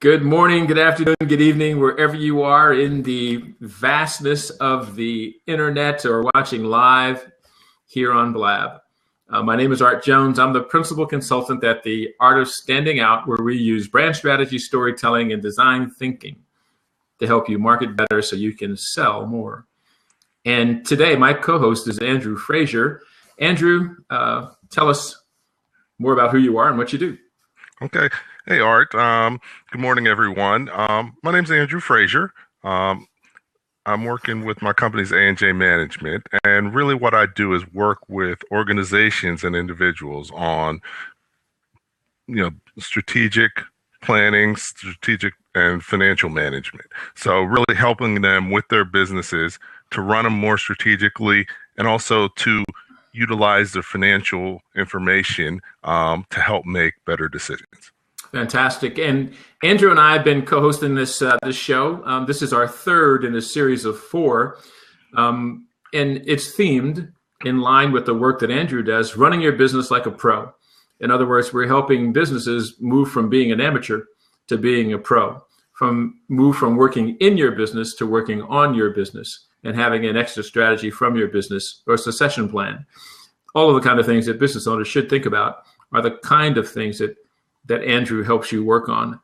Good morning, good afternoon, good evening, wherever you are in the vastness of the internet or watching live here on Blab. My name is Art Jones. I'm the principal consultant at the Art of Standing Out, where we use brand strategy, storytelling, and design thinking to help you market better so you can sell more. And today, my co-host is Andrew Frazier. Andrew, tell us more about who you are and what you do. Okay. Hey, Art. Good morning, everyone. My name's Andrew Frazier. I'm working with my company's A&J Management, and really what I do is work with organizations and individuals on, strategic planning, strategic and financial management. So really helping them with their businesses to run them more strategically and also to utilize their financial information to help make better decisions. Fantastic. And Andrew and I have been co-hosting this show. This is our third in a series of four. And it's themed in line with the work that Andrew does, running your business like a pro. In other words, we're helping businesses move from being an amateur to being a pro, move from working in your business to working on your business and having an exit strategy from your business or succession plan. All of the kind of things that business owners should think about are the kind of things that Andrew helps you work on.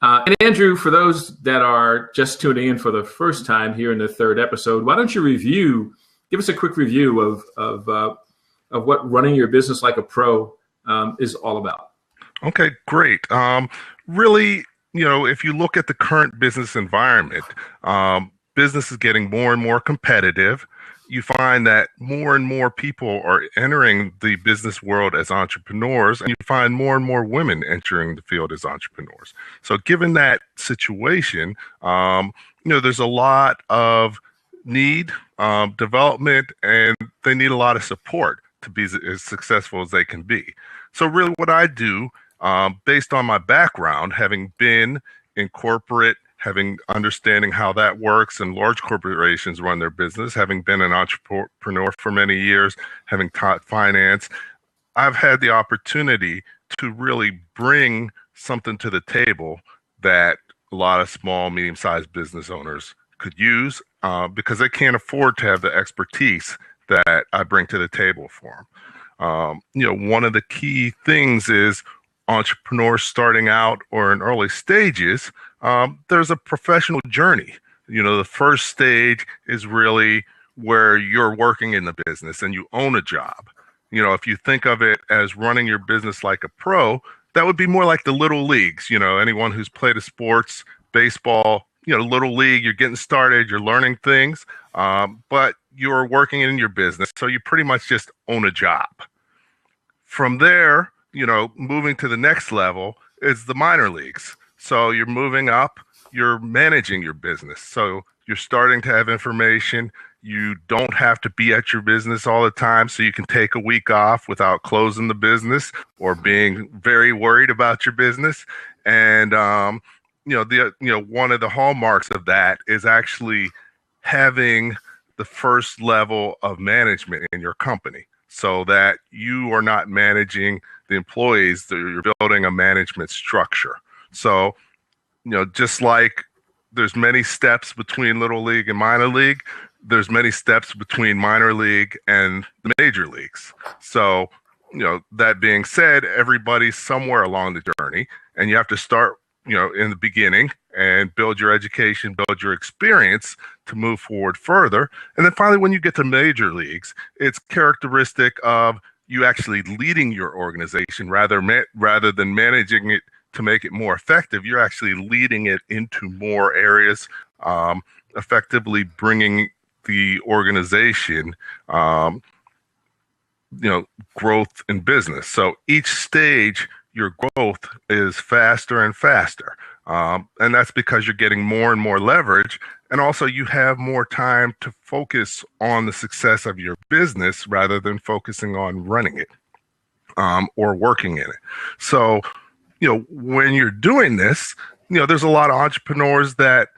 And Andrew, for those that are just tuning in for the first time here in the third episode, why don't you give us a quick review of what running your business like a pro is all about. Okay, great. Really, if you look at the current business environment, business is getting more and more competitive. You find that more and more people are entering the business world as entrepreneurs, and you find more and more women entering the field as entrepreneurs. So given that situation, there's a lot of need, development, and they need a lot of support to be as successful as they can be. So really what I do, based on my background, having been in corporate, understanding how that works and large corporations run their business, having been an entrepreneur for many years, having taught finance, I've had the opportunity to really bring something to the table that a lot of small, medium-sized business owners could use because they can't afford to have the expertise that I bring to the table for them. One of the key things is entrepreneurs starting out or in early stages, there's a professional journey. The first stage is really where you're working in the business and you own a job. If you think of it as running your business like a pro, that would be more like the little leagues. Anyone who's played a sports, baseball, little league, you're getting started, you're learning things, but you're working in your business. So you pretty much just own a job. From there, moving to the next level is the minor leagues. So you're moving up, you're managing your business. So you're starting to have information. You don't have to be at your business all the time, so you can take a week off without closing the business or being very worried about your business. And one of the hallmarks of that is actually having the first level of management in your company, so that you are not managing the employees, that you're building a management structure. So, just like there's many steps between little league and minor league, there's many steps between minor league and the major leagues. So, that being said, everybody's somewhere along the journey, and you have to start, in the beginning and build your education, build your experience to move forward further. And then finally, when you get to major leagues, it's characteristic of you actually leading your organization rather than managing it to make it more effective. You're actually leading it into more areas, effectively bringing the organization, growth in business. So each stage, your growth is faster and faster. And that's because you're getting more and more leverage. And also you have more time to focus on the success of your business rather than focusing on running it or working in it. So, when you're doing this, there's a lot of entrepreneurs that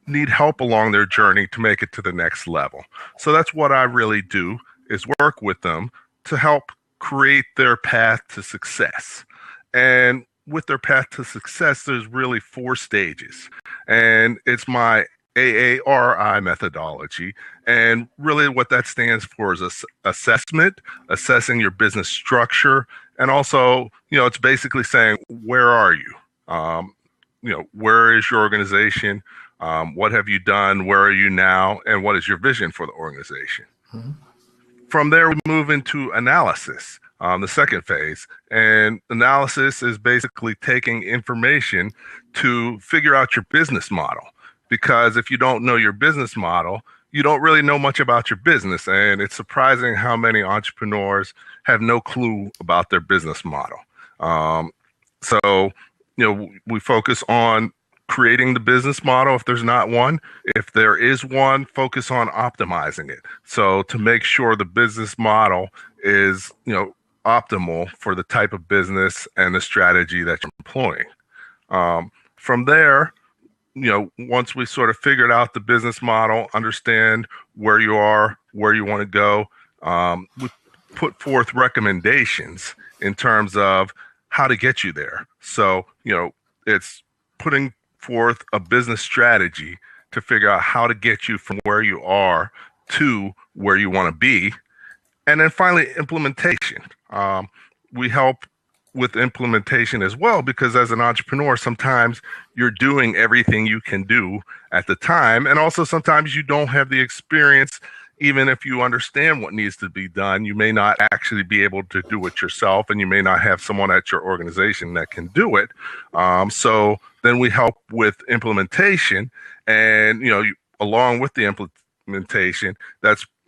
need help along their journey to make it to the next level. So that's what I really do, is work with them to help create their path to success. And with their path to success, there's really 4 stages. And it's my AARI methodology. And really what that stands for is assessment, assessing your business structure. And also, it's basically saying, where are you? Where is your organization? What have you done? Where are you now? And what is your vision for the organization? Mm-hmm. From there, we move into analysis, the second phase. And analysis is basically taking information to figure out your business model. Because if you don't know your business model, you don't really know much about your business. And it's surprising how many entrepreneurs have no clue about their business model. So we focus on creating the business model if there's not one. If there is one, focus on optimizing it. So to make sure the business model is, optimal for the type of business and the strategy that you're employing. From there, once we sort of figured out the business model, understand where you are, where you want to go, we put forth recommendations in terms of how to get you there. So, it's putting forth a business strategy to figure out how to get you from where you are to where you want to be. And then finally, implementation. We help with implementation as well, because as an entrepreneur, sometimes you're doing everything you can do at the time. And also sometimes you don't have the experience. Even if you understand what needs to be done, you may not actually be able to do it yourself, and you may not have someone at your organization that can do it. So then we help with implementation, and along with the implementation,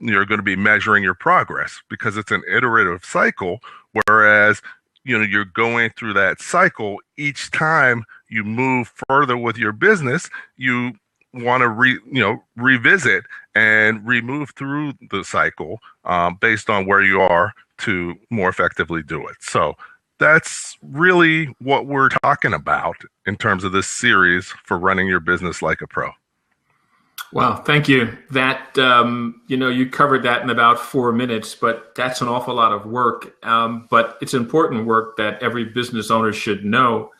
you're going to be measuring your progress, because it's an iterative cycle. Whereas you're going through that cycle each time you move further with your business, you want to revisit and remove through the cycle based on where you are to more effectively do it. So that's really what we're talking about in terms of this series for running your business like a pro. Wow, thank you. That you covered that in about 4 minutes, but that's an awful lot of work. But it's important work that every business owner should know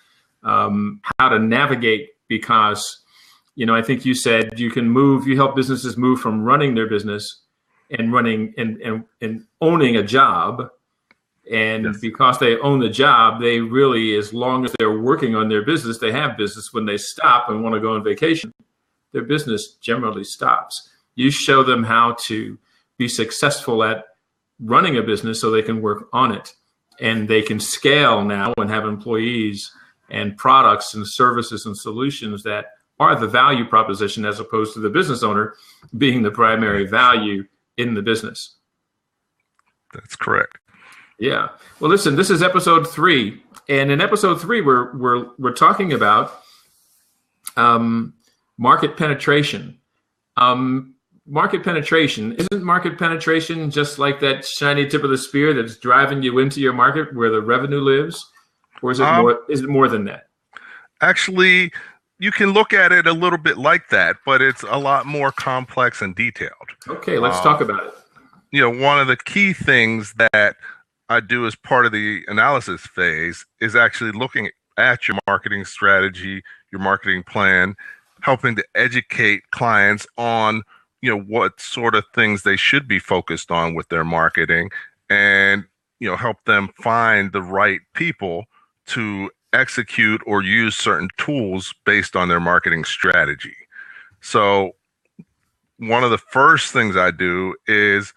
how to navigate, because I think you said you help businesses move from running their business and running and owning a job. And yes. Because they own the job, they really, as long as they're working on their business, they have business. When they stop and want to go on vacation, their business generally stops. You show them how to be successful at running a business so they can work on it. And they can scale now and have employees and products and services and solutions that are the value proposition, as opposed to the business owner being the primary value in the business. That's correct. Yeah. Well, listen, this is episode 3. And in episode 3, we're talking about market penetration. Market penetration. Isn't market penetration just like that shiny tip of the spear that's driving you into your market where the revenue lives? Or is it more than that? Actually, you can look at it a little bit like that, but it's a lot more complex and detailed. Okay, let's talk about it. One of the key things that I do as part of the analysis phase is actually looking at your marketing strategy, your marketing plan, helping to educate clients on, what sort of things they should be focused on with their marketing, and, help them find the right people to execute or use certain tools based on their marketing strategy. So one of the first things I do is,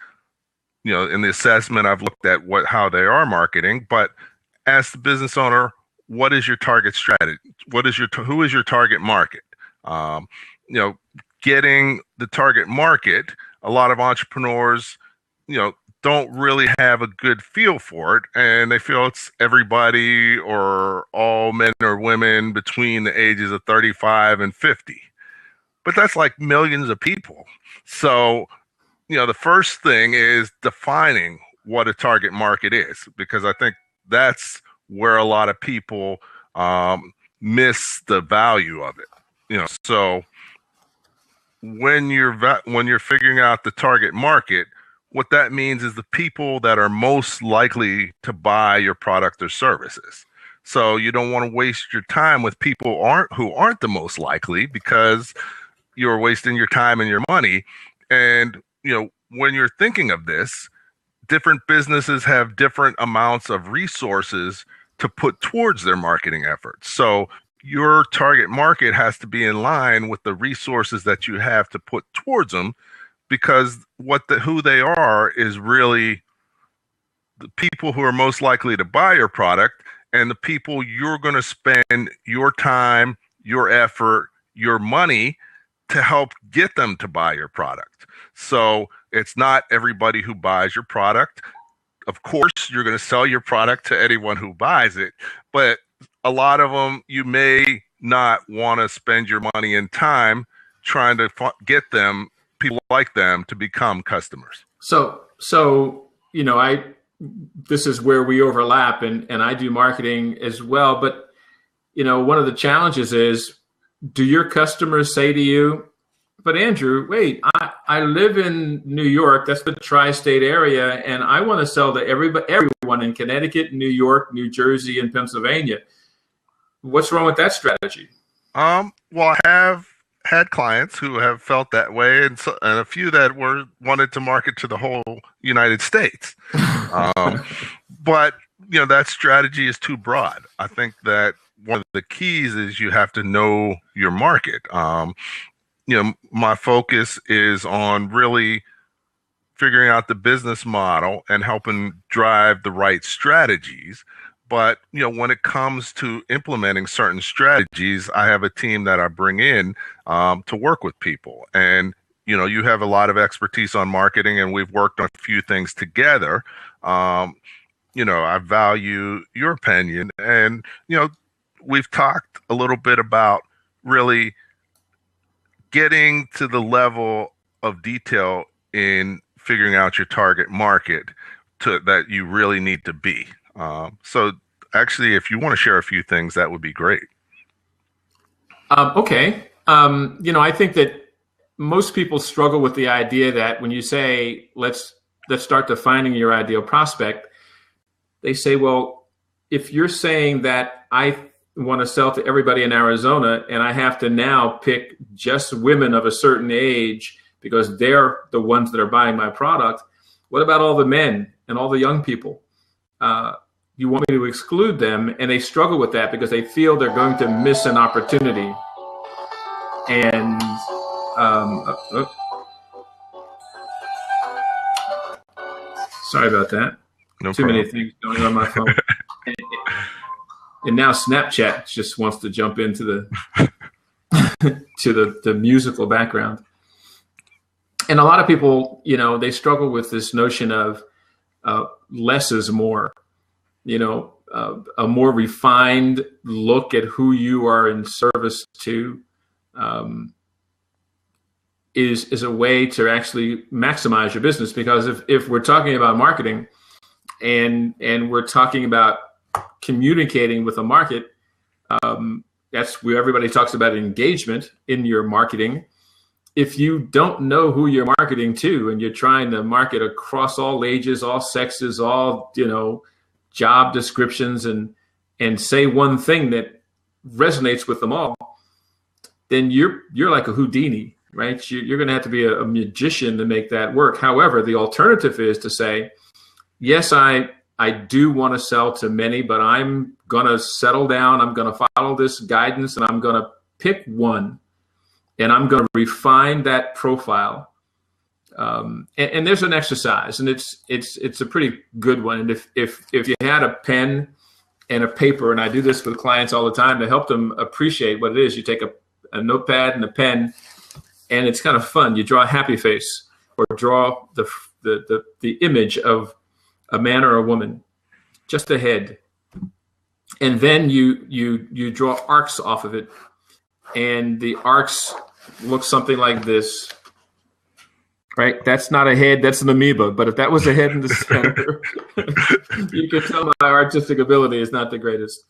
in the assessment, I've looked at how they are marketing, but ask the business owner, what is your target strategy? Who is your target market? Getting the target market, a lot of entrepreneurs, don't really have a good feel for it, and they feel it's everybody or all men or women between the ages of 35 and 50. But that's like millions of people. So, the first thing is defining what a target market is, because I think that's where a lot of people miss the value of it. So when you're figuring out the target market, what that means is the people that are most likely to buy your product or services. So you don't want to waste your time with people who aren't the most likely, because you're wasting your time and your money. And when you're thinking of this, different businesses have different amounts of resources to put towards their marketing efforts. So your target market has to be in line with the resources that you have to put towards them, because who they are is really the people who are most likely to buy your product, and the people you're going to spend your time, your effort, your money to help get them to buy your product. So it's not everybody who buys your product. Of course, you're going to sell your product to anyone who buys it, but a lot of them, you may not want to spend your money and time trying to get them, people like them, to become customers. So this is where we overlap, and I do marketing as well. But, one of the challenges is, do your customers say to you, but Andrew, wait, I live in New York, that's the tri-state area, and I want to sell to everyone in Connecticut, New York, New Jersey, and Pennsylvania. What's wrong with that strategy? Well, I have had clients who have felt that way, and a few that wanted to market to the whole United States. But that strategy is too broad. I think that one of the keys is you have to know your market. My focus is on really figuring out the business model and helping drive the right strategies. But, when it comes to implementing certain strategies, I have a team that I bring in to work with people. And, you have a lot of expertise on marketing, and we've worked on a few things together. I value your opinion. And, we've talked a little bit about really getting to the level of detail in figuring out your target market that you really need to be. So actually, if you want to share a few things, that would be great. Okay. I think that most people struggle with the idea that when you say, let's start defining your ideal prospect, they say, well, if you're saying that I want to sell to everybody in Arizona and I have to now pick just women of a certain age because they're the ones that are buying my product, what about all the men and all the young people? You want me to exclude them? And they struggle with that because they feel they're going to miss an opportunity. And sorry about that. No Too problem. many things going on my phone. And now Snapchat just wants to jump into the musical background. And a lot of people, they struggle with this notion of less is more. A more refined look at who you are in service to is a way to actually maximize your business. Because if we're talking about marketing and we're talking about communicating with a market, that's where everybody talks about engagement in your marketing. If you don't know who you're marketing to and you're trying to market across all ages, all sexes, all, job descriptions and say one thing that resonates with them all, then you're like a Houdini, right? You're going to have to be a magician to make that work. However, the alternative is to say, yes, I do want to sell to many, but I'm going to settle down. I'm going to follow this guidance and I'm going to pick one and I'm going to refine that profile. And there's an exercise, and it's a pretty good one. And if you had a pen and a paper, and I do this with clients all the time to help them appreciate what it is, you take a notepad and a pen, and it's kind of fun. You draw a happy face or draw the image of a man or a woman, just a head, and then you draw arcs off of it, and the arcs look something like this. Right, that's not a head, that's an amoeba. But if that was a head in the center, you can tell my artistic ability is not the greatest.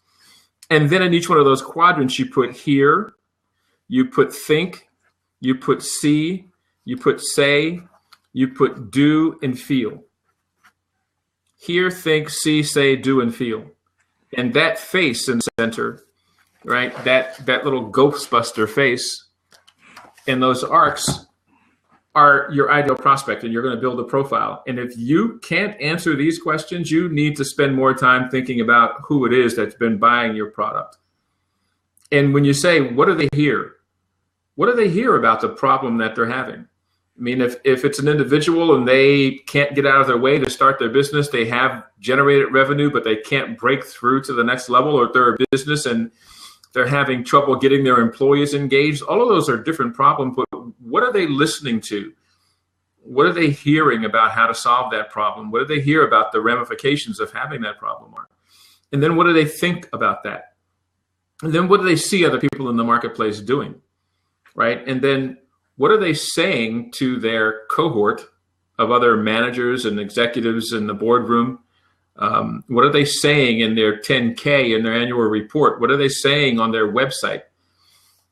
And then in each one of those quadrants, you put hear, you put think, you put see, you put say, you put do and feel. Hear, think, see, say, do, and feel. And that face in the center, right? That little Ghostbuster face and those arcs are your ideal prospect, and you're going to build a profile. And if you can't answer these questions, you need to spend more time thinking about who it is that's been buying your product. And when you say, what do they hear? What do they hear about the problem that they're having? I mean, if it's an individual and they can't get out of their way to start their business, they have generated revenue, but they can't break through to the next level, or they're a business and they're having trouble getting their employees engaged. All of those are different problems, but what are they listening to? What are they hearing about how to solve that problem? What do they hear about the ramifications of having that problem? And then what do they think about that? And then what do they see other people in the marketplace doing, right? And then what are they saying to their cohort of other managers and executives in the boardroom? What are they saying in their 10K, in their annual report? What are they saying on their website?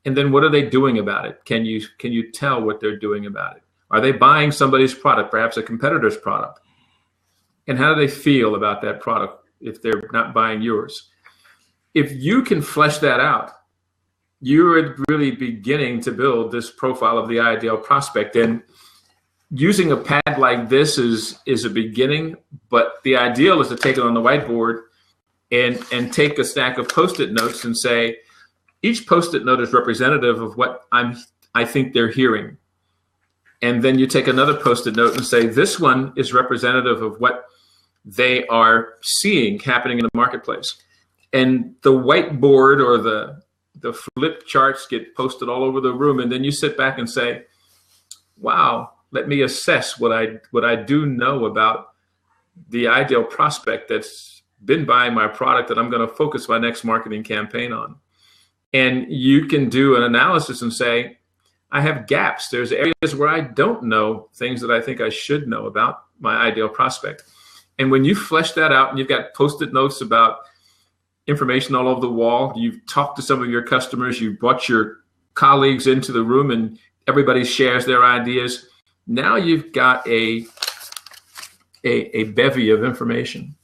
And then what are they doing about it? Can you tell what they're doing about it? Are they buying somebody's product, perhaps a competitor's product? And how do they feel about that product if they're not buying yours? If you can flesh that out, you're really beginning to build this profile of the ideal prospect. And using a pad like this is a beginning, but the ideal is to take it on the whiteboard and take a stack of Post-it notes and say, each Post-it note is representative of what I think they're hearing. And then you take another Post-it note and say, this one is representative of what they are seeing happening in the marketplace. And the whiteboard or the flip charts get posted all over the room. And then you sit back and say, wow, let me assess what I do know about the ideal prospect that's been buying my product that I'm going to focus my next marketing campaign on. And you can do an analysis and say, I have gaps. There's areas where I don't know things that I think I should know about my ideal prospect. And when you flesh that out and you've got Post-it notes about information all over the wall, you've talked to some of your customers, you've brought your colleagues into the room and everybody shares their ideas. Now you've got a bevy of information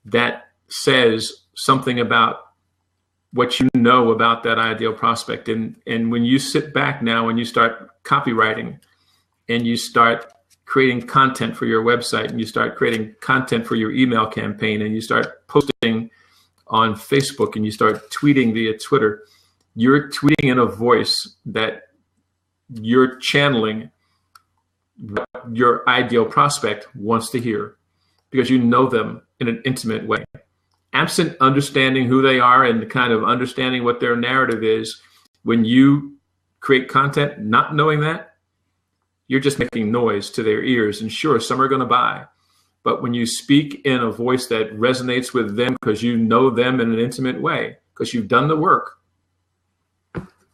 that says something about what you know about that ideal prospect. And when you sit back now and you start copywriting and you start creating content for your website and you start creating content for your email campaign and you start posting on Facebook and you start tweeting via Twitter, you're tweeting in a voice that you're channeling what your ideal prospect wants to hear because you know them in an intimate way. Absent understanding who they are and kind of understanding what their narrative is, when you create content not knowing that, you're just making noise to their ears. And sure, some are going to buy. But when you speak in a voice that resonates with them because you know them in an intimate way, because you've done the work,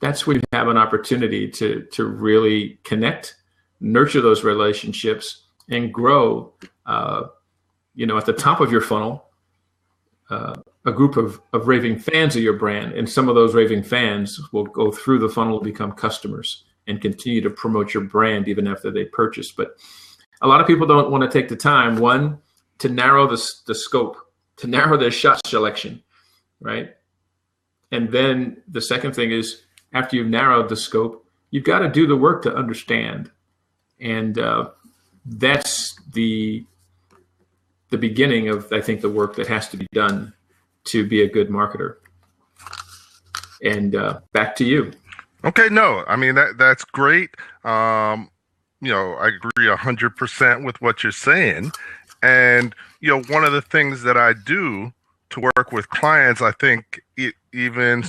that's when you have an opportunity to really connect, nurture those relationships, and grow, at the top of your funnel, a group of raving fans of your brand. And some of those raving fans will go through the funnel and become customers and continue to promote your brand even after they purchase. But a lot of people don't want to take the time, one, to narrow the scope, to narrow their shot selection, right? And then the second thing is, after you've narrowed the scope, you've got to do the work to understand. And that's the beginning of, I think, the work that has to be done to be a good marketer. And back to you. Okay, no, I mean, that's great. I agree 100% with what you're saying. And, one of the things that I do to work with clients, I think even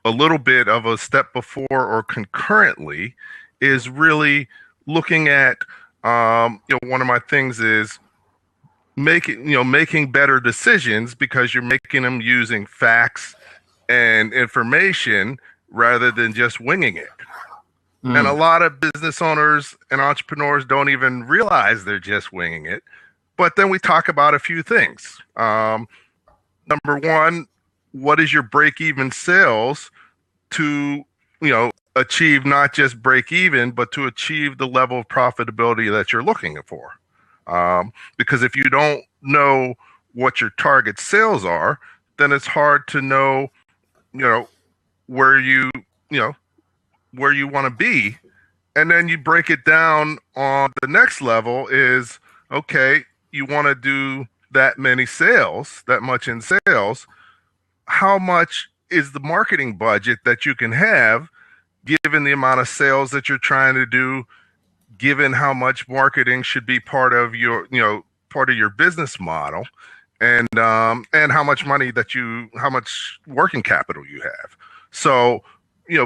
a little bit of a step before or concurrently is really looking at, one of my things is making better decisions because you're making them using facts and information rather than just winging it. And a lot of business owners and entrepreneurs don't even realize they're just winging it. But then we talk about a few things. Number one, what is your break-even sales to, achieve not just break even, but to achieve the level of profitability that you're looking for? Because if you don't know what your target sales are, then it's hard to know, you know, where you know, where you want to be. And then you break it down on the next level is, okay, you want to do that many sales, that much in sales. How much is the marketing budget that you can have given the amount of sales that you're trying to do, given how much marketing should be part of your, part of your business model, and how much money how much working capital you have. So,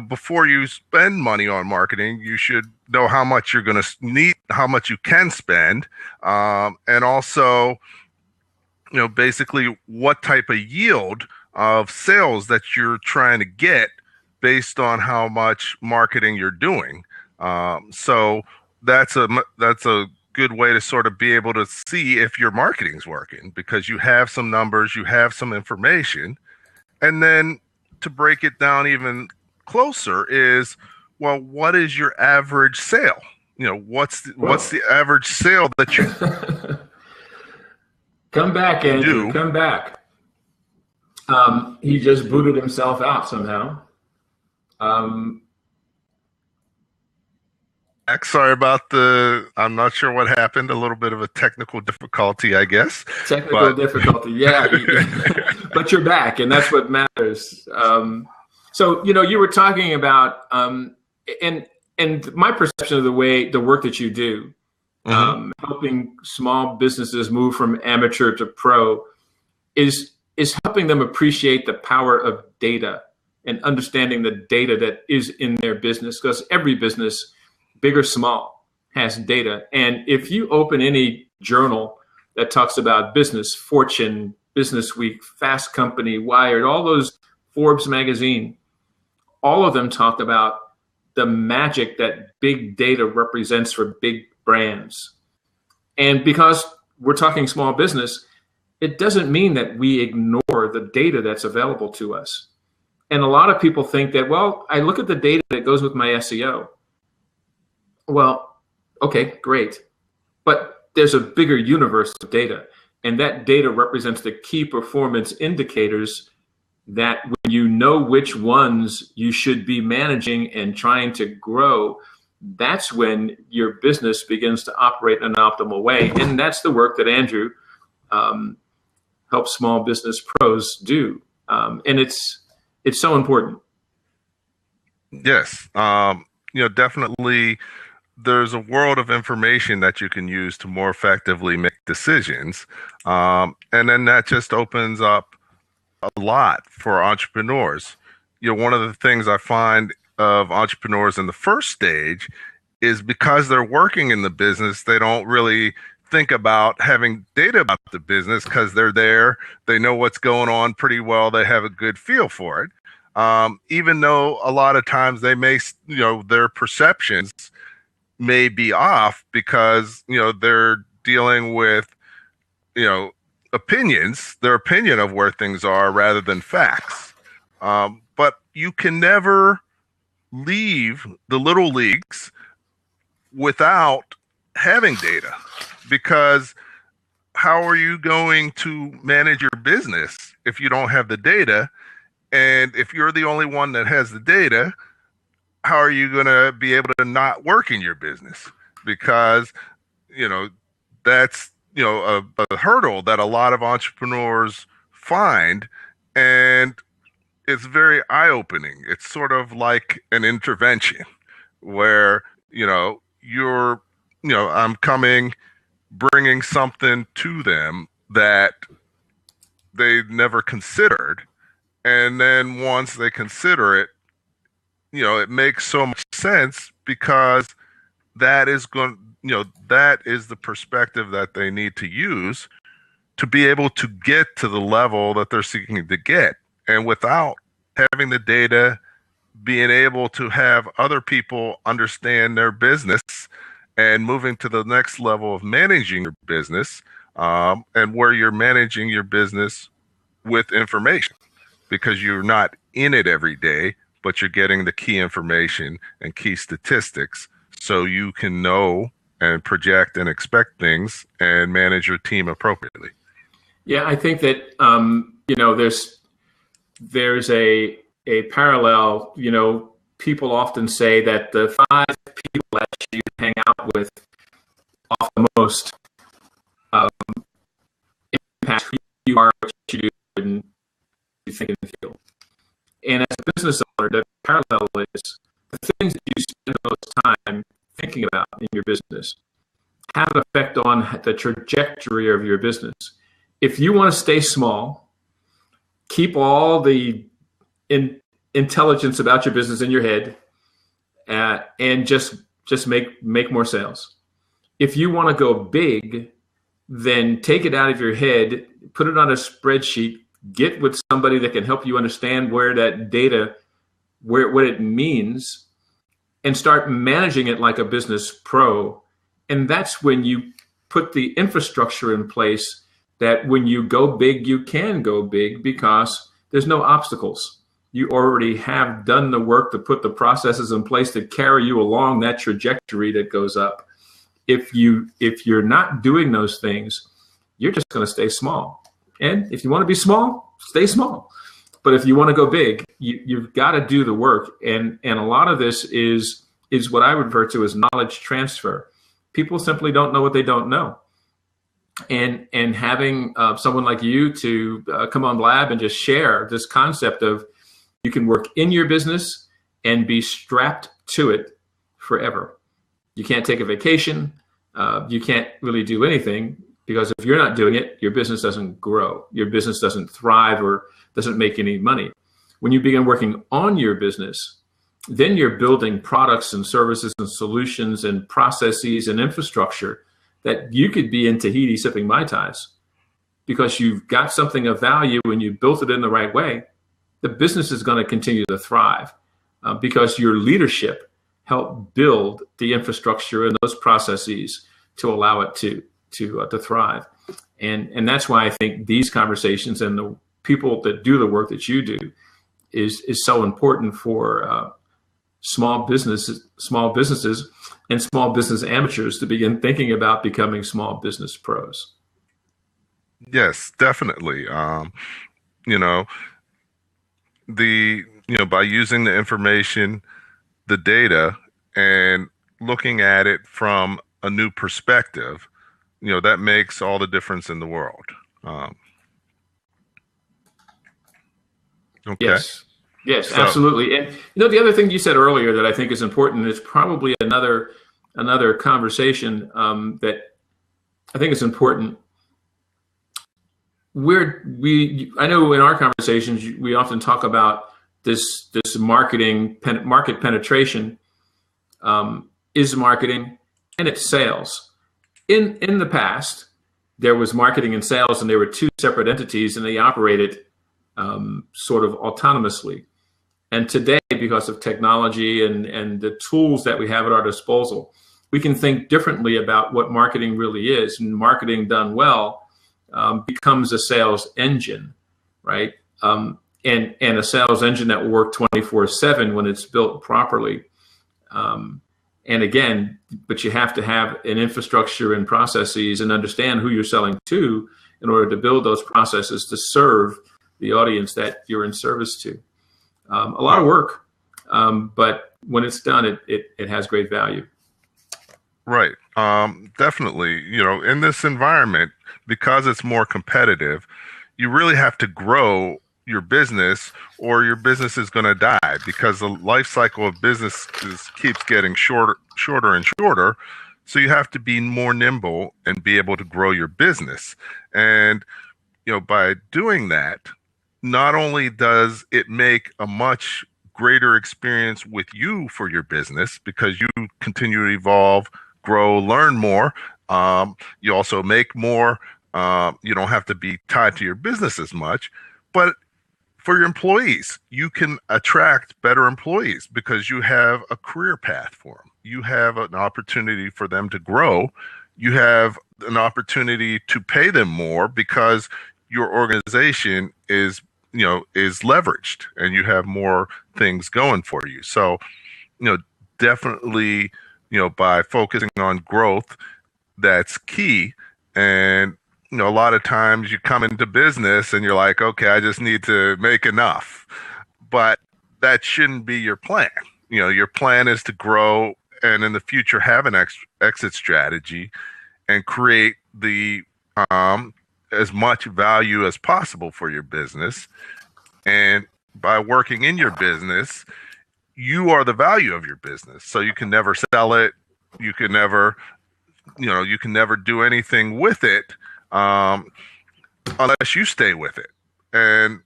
before you spend money on marketing, you should know how much you're going to need, how much you can spend, and also, basically what type of yield of sales that you're trying to get based on how much marketing you're doing. So that's a good way to sort of be able to see if your marketing's working, because you have some numbers, you have some information. And then to break it down even closer is, well, what is your average sale? What's the average sale that you Come back, Andrew. do? Come back. He just booted himself out somehow. Sorry about I'm not sure what happened. A little bit of a technical difficulty, I guess. Technical difficulty, yeah. But you're back, and that's what matters. So, you were talking about, and my perception of the work that you do, helping small businesses move from amateur to pro, is helping them appreciate the power of data and understanding the data that is in their business, because every business, big or small, has data. And if you open any journal that talks about business, Fortune, Business Week, Fast Company, Wired, all those, Forbes magazine, all of them talk about the magic that big data represents for big brands. And because we're talking small business, it doesn't mean that we ignore the data that's available to us. And a lot of people think that, well, I look at the data that goes with my SEO. Well, okay, great. But there's a bigger universe of data, and that data represents the key performance indicators that when you know which ones you should be managing and trying to grow, that's when your business begins to operate in an optimal way. And that's the work that Andrew helps small business pros do. And it's so important. Yes. Definitely there's a world of information that you can use to more effectively make decisions. And then that just opens up a lot for entrepreneurs. One of the things I find of entrepreneurs in the first stage is, because they're working in the business, they don't really think about having data about the business, because they're there, they know what's going on pretty well, they have a good feel for it. Even though a lot of times they may, their perceptions may be off, because, they're dealing with, opinions, their opinion of where things are rather than facts. But you can never leave the little leagues without having data, because how are you going to manage your business if you don't have the data? And if you're the only one that has the data, how are you going to be able to not work in your business? Because, that's, a hurdle that a lot of entrepreneurs find, and it's very eye-opening. It's sort of like an intervention where, I'm bringing something to them that they never considered. And then once they consider it, it makes so much sense, because that is that is the perspective that they need to use to be able to get to the level that they're seeking to get. And without having the data, being able to have other people understand their business and moving to the next level of managing your business, and where you're managing your business with information, because you're not in it every day, but you're getting the key information and key statistics, so you can know and project and expect things and manage your team appropriately. Yeah, I think that there's a parallel. People often say that the five people that you hang out with off the most impact who you are, what you do, and you think and feel. And as a business owner, the parallel is the things that you spend the most time thinking about in your business have an effect on the trajectory of your business. If you want to stay small, keep all the intelligence about your business in your head, and just make more sales. If you want to go big, then take it out of your head, put it on a spreadsheet, get with somebody that can help you understand where that data, what it means, and start managing it like a business pro. And that's when you put the infrastructure in place that when you go big, you can go big because there's no obstacles. You already have done the work to put the processes in place to carry you along that trajectory that goes up. If you're not doing those things, you're just going to stay small. And if you want to be small, stay small. But if you want to go big, you've got to do the work. And a lot of this is what I refer to as knowledge transfer. People simply don't know what they don't know. And having someone like you to come on Lab and just share this concept of you can work in your business and be strapped to it forever. You can't take a vacation. You can't really do anything because if you're not doing it, your business doesn't grow. Your business doesn't thrive or doesn't make any money. When you begin working on your business, then you're building products and services and solutions and processes and infrastructure that you could be in Tahiti sipping Mai Tais because you've got something of value and you built it in the right way. The business is going to continue to thrive because your leadership helped build the infrastructure and those processes to allow it to thrive. And that's why I think these conversations and the people that do the work that you do is so important for small businesses and small business amateurs to begin thinking about becoming small business pros. Yes, definitely. By using the information, the data, and looking at it from a new perspective, that makes all the difference in the world. Okay. Yes, absolutely. And the other thing you said earlier that I think is important, and it's probably another conversation that I think is important. I know in our conversations we often talk about this market penetration is marketing and it's sales. In the past, there was marketing and sales, and they were two separate entities, and they operated sort of autonomously. And today, because of technology and the tools that we have at our disposal, we can think differently about what marketing really is. And marketing done well becomes a sales engine, right? And a sales engine that will work 24/7 when it's built properly. And again, but you have to have an infrastructure and processes and understand who you're selling to in order to build those processes to serve the audience that you're in service to. A lot of work, but when it's done, it has great value. Right. Definitely. In this environment, because it's more competitive, you really have to grow your business or your business is going to die because the life cycle of business keeps getting shorter and shorter. So you have to be more nimble and be able to grow your business. And, by doing that, not only does it make a much greater experience with you for your business because you continue to evolve, grow, learn more. You also make more. You don't have to be tied to your business as much. But for your employees, you can attract better employees because you have a career path for them. You have an opportunity for them to grow. You have an opportunity to pay them more because your organization is leveraged and you have more things going for you. So, definitely, by focusing on growth, that's key. And, a lot of times you come into business and you're like, okay, I just need to make enough. But that shouldn't be your plan. Your plan is to grow and in the future have an exit strategy and create the as much value as possible for your business. And by working in your business, you are the value of your business. So you can never sell it. You can never, you can never do anything with it unless you stay with it. And,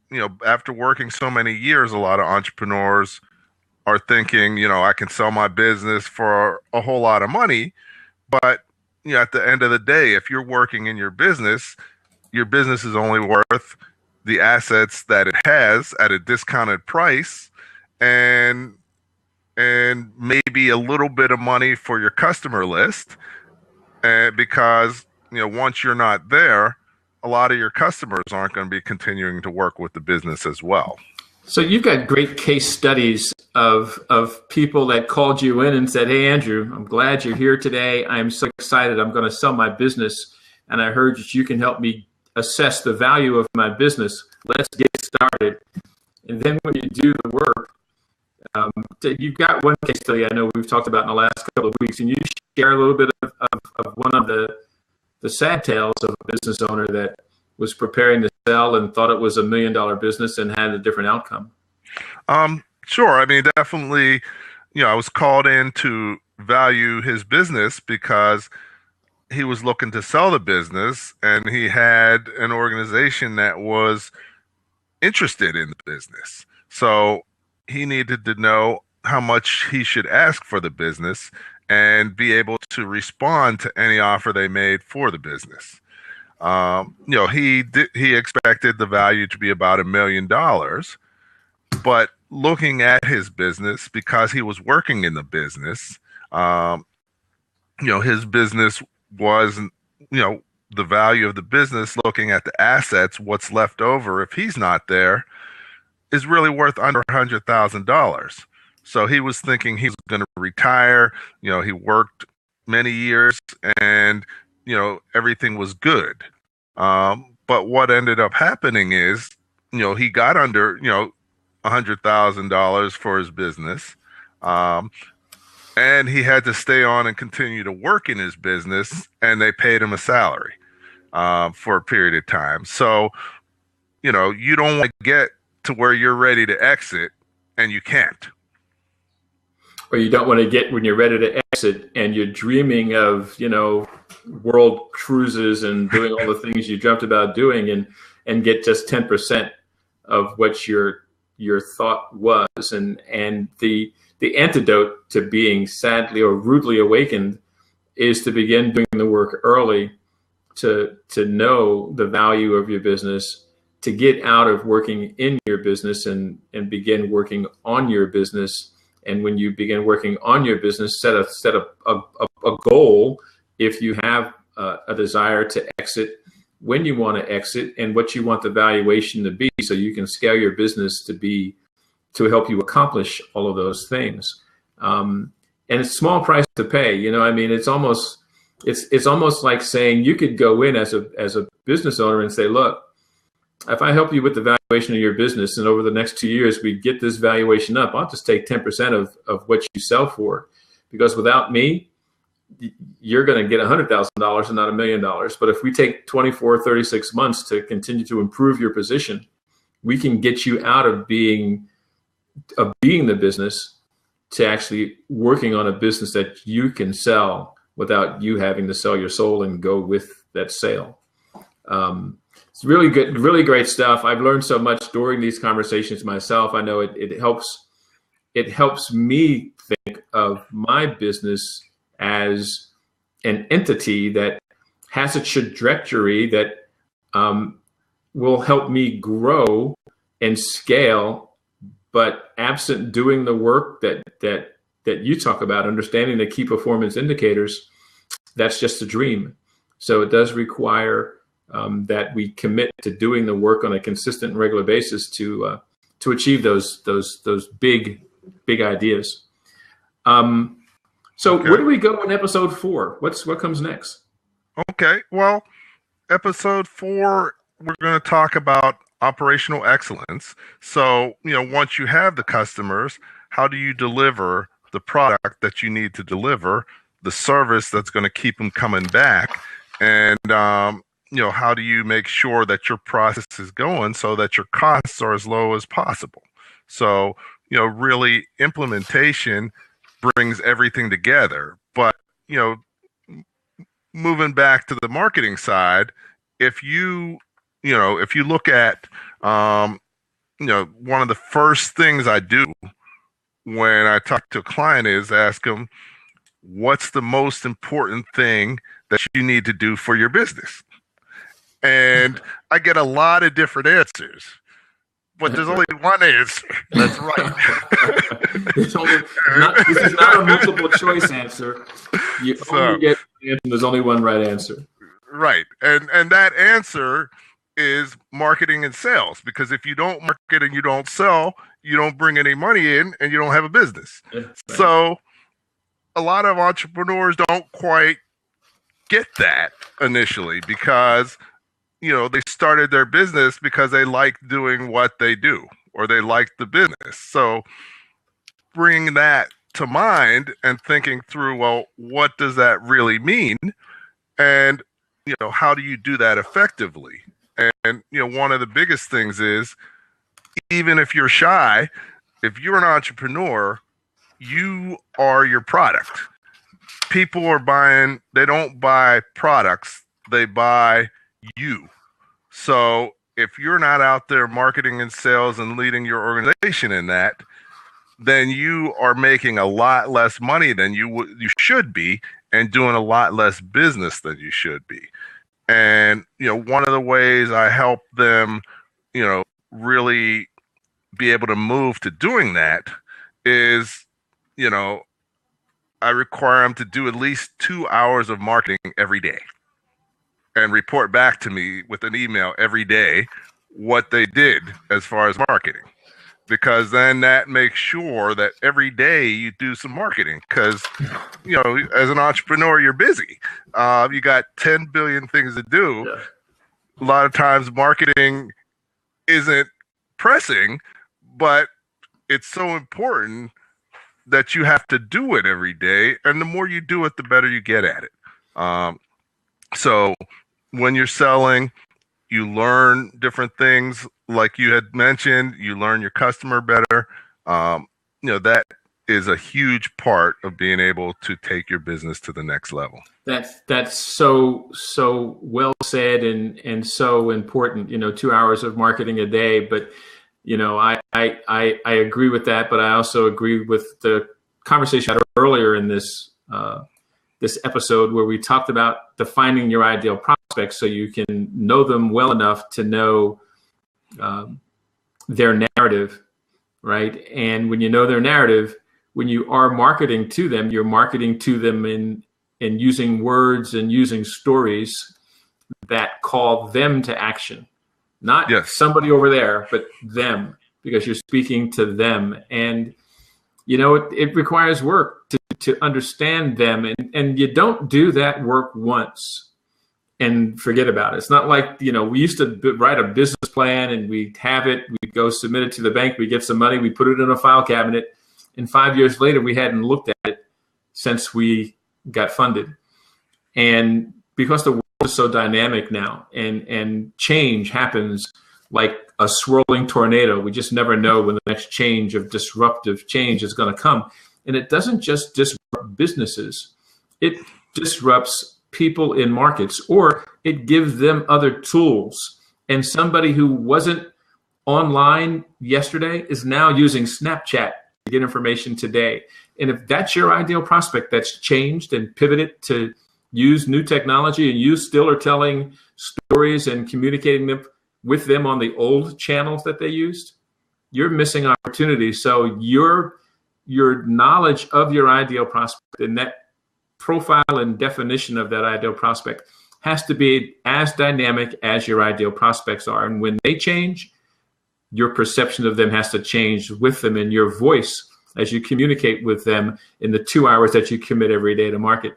after working so many years, a lot of entrepreneurs are thinking, I can sell my business for a whole lot of money. But, at the end of the day, if you're working in your business is only worth the assets that it has at a discounted price and maybe a little bit of money for your customer list. Because, once you're not there, a lot of your customers aren't going to be continuing to work with the business as well. So you've got great case studies of people that called you in and said, "Hey, Andrew, I'm glad you're here today. I'm so excited. I'm going to sell my business. And I heard that you can help me assess the value of my business. Let's get started." And then when you do the work, you've got one case study I know we've talked about in the last couple of weeks, and you share a little bit of one of the sad tales of a business owner that was preparing to sell and thought it was $1 million business and had a different outcome. Sure. I mean, definitely, I was called in to value his business because he was looking to sell the business and he had an organization that was interested in the business. So he needed to know how much he should ask for the business and be able to respond to any offer they made for the business. He expected the value to be about $1 million, but looking at his business, because he was working in the business, his business was, the value of the business, looking at the assets, what's left over if he's not there, is really worth under $100,000. So he was thinking he was going to retire. He worked many years and, everything was good. But what ended up happening is, he got under, $100,000 for his business. And he had to stay on and continue to work in his business, and they paid him a salary for a period of time. So, you don't want to get to where you're ready to exit and you can't. Or you don't want to get when you're ready to exit and you're dreaming of, world cruises and doing all the things you dreamt about doing and get just 10% of what your thought was. And the antidote to being sadly or rudely awakened is to begin doing the work early to know the value of your business, to get out of working in your business and begin working on your business. And when you begin working on your business, set a goal. If you have a desire to exit, when you want to exit, and what you want the valuation to be, so you can scale your business to help you accomplish all of those things. And it's a small price to pay. It's almost like saying you could go in as a business owner and say, look, if I help you with the valuation of your business and over the next 2 years, we get this valuation up, I'll just take 10% of what you sell for, because without me, you're going to get $100,000 and not $1 million. But if we take 24, 36 months to continue to improve your position, we can get you out of being the business to actually working on a business that you can sell without you having to sell your soul and go with that sale. It's really good, really great stuff. I've learned so much during these conversations myself. I know it helps me think of my business as an entity that has a trajectory that will help me grow and scale, but absent doing the work that you talk about, understanding the key performance indicators, that's just a dream. So it does require that we commit to doing the work on a consistent and regular basis to achieve those big ideas. So Okay. where do we go in episode 4? What comes next? Okay. Well, Episode 4, we're going to talk about operational excellence. So, once you have the customers, how do you deliver the product that you need to deliver, the service that's going to keep them coming back, and how do you make sure that your process is going so that your costs are as low as possible? So, really implementation brings everything together. But, moving back to the marketing side, if you look at one of the first things I do when I talk to a client is ask them, what's the most important thing that you need to do for your business? And I get a lot of different answers, but there's only one answer that's right. This is not a multiple choice answer. You only get an answer. There's only one right answer. Right. And that answer is marketing and sales, because if you don't market and you don't sell, you don't bring any money in and you don't have a business. Yeah, right. So a lot of entrepreneurs don't quite get that initially because, they started their business because they like doing what they do or they like the business. So bringing that to mind and thinking through, well, what does that really mean? And, how do you do that effectively? And, one of the biggest things is, even if you're shy, if you're an entrepreneur, you are your product. People are buying, they don't buy products, they buy you. So if you're not out there marketing and sales and leading your organization in that, then you are making a lot less money than you should be and doing a lot less business than you should be. And, one of the ways I help them, really be able to move to doing that is, I require them to do at least 2 hours of marketing every day and report back to me with an email every day what they did as far as marketing. Because then that makes sure that every day you do some marketing. Because, as an entrepreneur, you're busy. You got 10 billion things to do. Yeah. A lot of times marketing isn't pressing, but it's so important that you have to do it every day. And the more you do it, the better you get at it. So when you're selling, you learn different things. Like you had mentioned, you learn your customer better. That is a huge part of being able to take your business to the next level. That's so well said and so important. 2 hours of marketing a day, but I agree with that. But I also agree with the conversation I had earlier in this episode where we talked about defining your ideal prospects so you can know them well enough to know their narrative, right? And when you know their narrative, when you are marketing to them, you're marketing to them in using words and using stories that call them to action, not somebody over there, but them, because you're speaking to them. And, it requires work to understand them. And you don't do that work once and forget about it. It's not like, we used to write a business plan and we have it, we go submit it to the bank, we get some money, we put it in a file cabinet, and 5 years later, we hadn't looked at it since we got funded. And because the world is so dynamic now and change happens like a swirling tornado, we just never know when the next change of disruptive change is going to come. And it doesn't just disrupt businesses, it disrupts people in markets, or it gives them other tools. And somebody who wasn't online yesterday is now using Snapchat to get information today. And if that's your ideal prospect that's changed and pivoted to use new technology, and you still are telling stories and communicating them with them on the old channels that they used, you're missing opportunity. So your knowledge of your ideal prospect and that profile and definition of that ideal prospect has to be as dynamic as your ideal prospects are. And when they change, your perception of them has to change with them, and your voice as you communicate with them in the 2 hours that you commit every day to market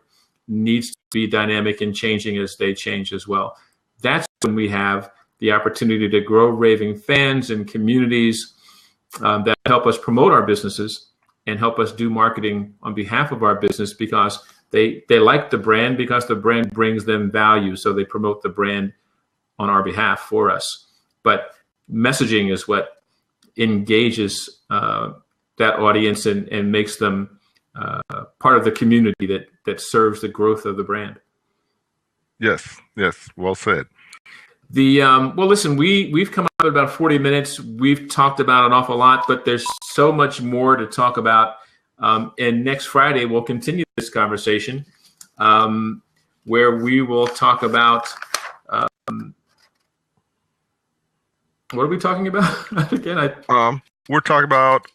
needs to be dynamic and changing as they change as well. that's when we have the opportunity to grow raving fans and communities that help us promote our businesses and help us do marketing on behalf of our business, because they like the brand, because the brand brings them value. So they promote the brand on our behalf for us. But messaging is what engages that audience and makes them part of the community that serves the growth of the brand. Yes, well said. Well, listen, we've come up with about 40 minutes. We've talked about an awful lot, but there's so much more to talk about. And next Friday, we'll continue this conversation where we will talk about, what are we talking about again? We're talking about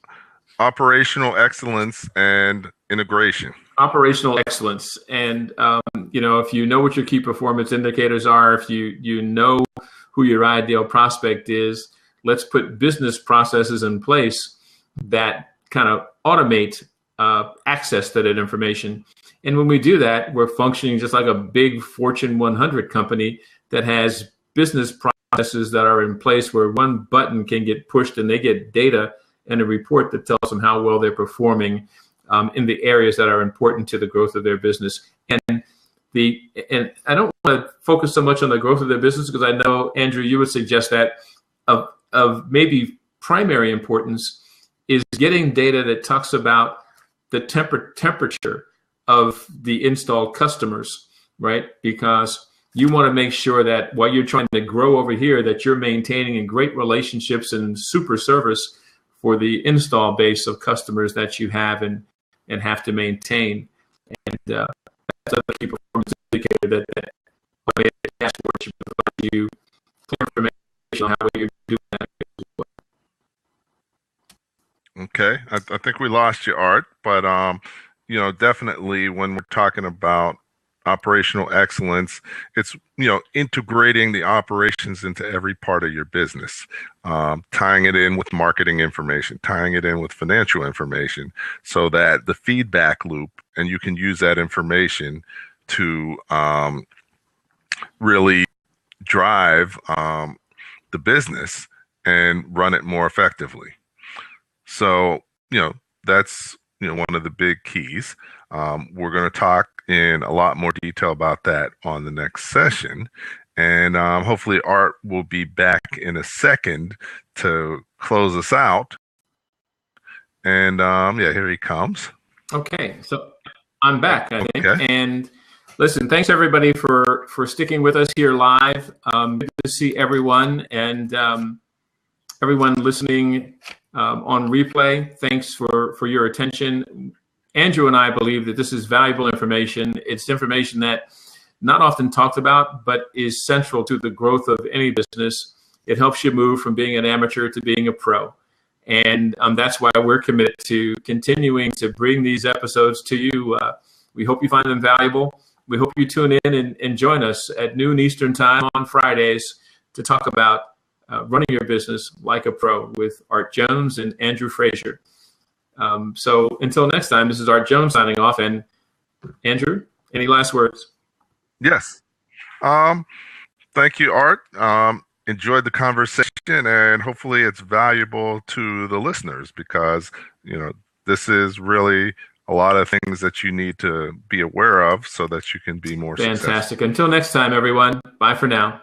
operational excellence and integration. Operational excellence. And, if you know what your key performance indicators are, if you know who your ideal prospect is, let's put business processes in place that kind of automate access to that information. And when we do that, we're functioning just like a big Fortune 100 company that has business processes that are in place where one button can get pushed and they get data and a report that tells them how well they're performing in the areas that are important to the growth of their business. And I don't want to focus so much on the growth of their business, because I know, Andrew, you would suggest that of maybe primary importance is getting data that talks about the temperature of the installed customers, right? Because you want to make sure that while you're trying to grow over here, that you're maintaining great relationships and super service for the install base of customers that you have and have to maintain. And that's another key performance indicator that dashboard should provide you clear information on how you're doing that as well. Okay, I think we lost you, Art, but definitely when we're talking about operational excellence, it's integrating the operations into every part of your business, tying it in with marketing information, tying it in with financial information, so that the feedback loop, and you can use that information to really drive the business and run it more effectively. So that's one of the big keys. We're going to talk in a lot more detail about that on the next session. And hopefully Art will be back in a second to close us out. And here he comes. Okay, so I'm back, I think. Okay. And listen, thanks everybody for sticking with us here live. Good to see everyone, and everyone listening on replay. Thanks for your attention. Andrew and I believe that this is valuable information. It's information that not often talked about, but is central to the growth of any business. It helps you move from being an amateur to being a pro. And that's why we're committed to continuing to bring these episodes to you. We hope you find them valuable. We hope you tune in and join us at noon Eastern time on Fridays to talk about running your business like a pro with Art Jones and Andrew Frazier. So until next time, this is Art Jones signing off. And Andrew, any last words? Yes. Thank you, Art. Enjoyed the conversation, and hopefully it's valuable to the listeners, because, this is really a lot of things that you need to be aware of so that you can be more Fantastic. successful. Until next time, everyone. Bye for now.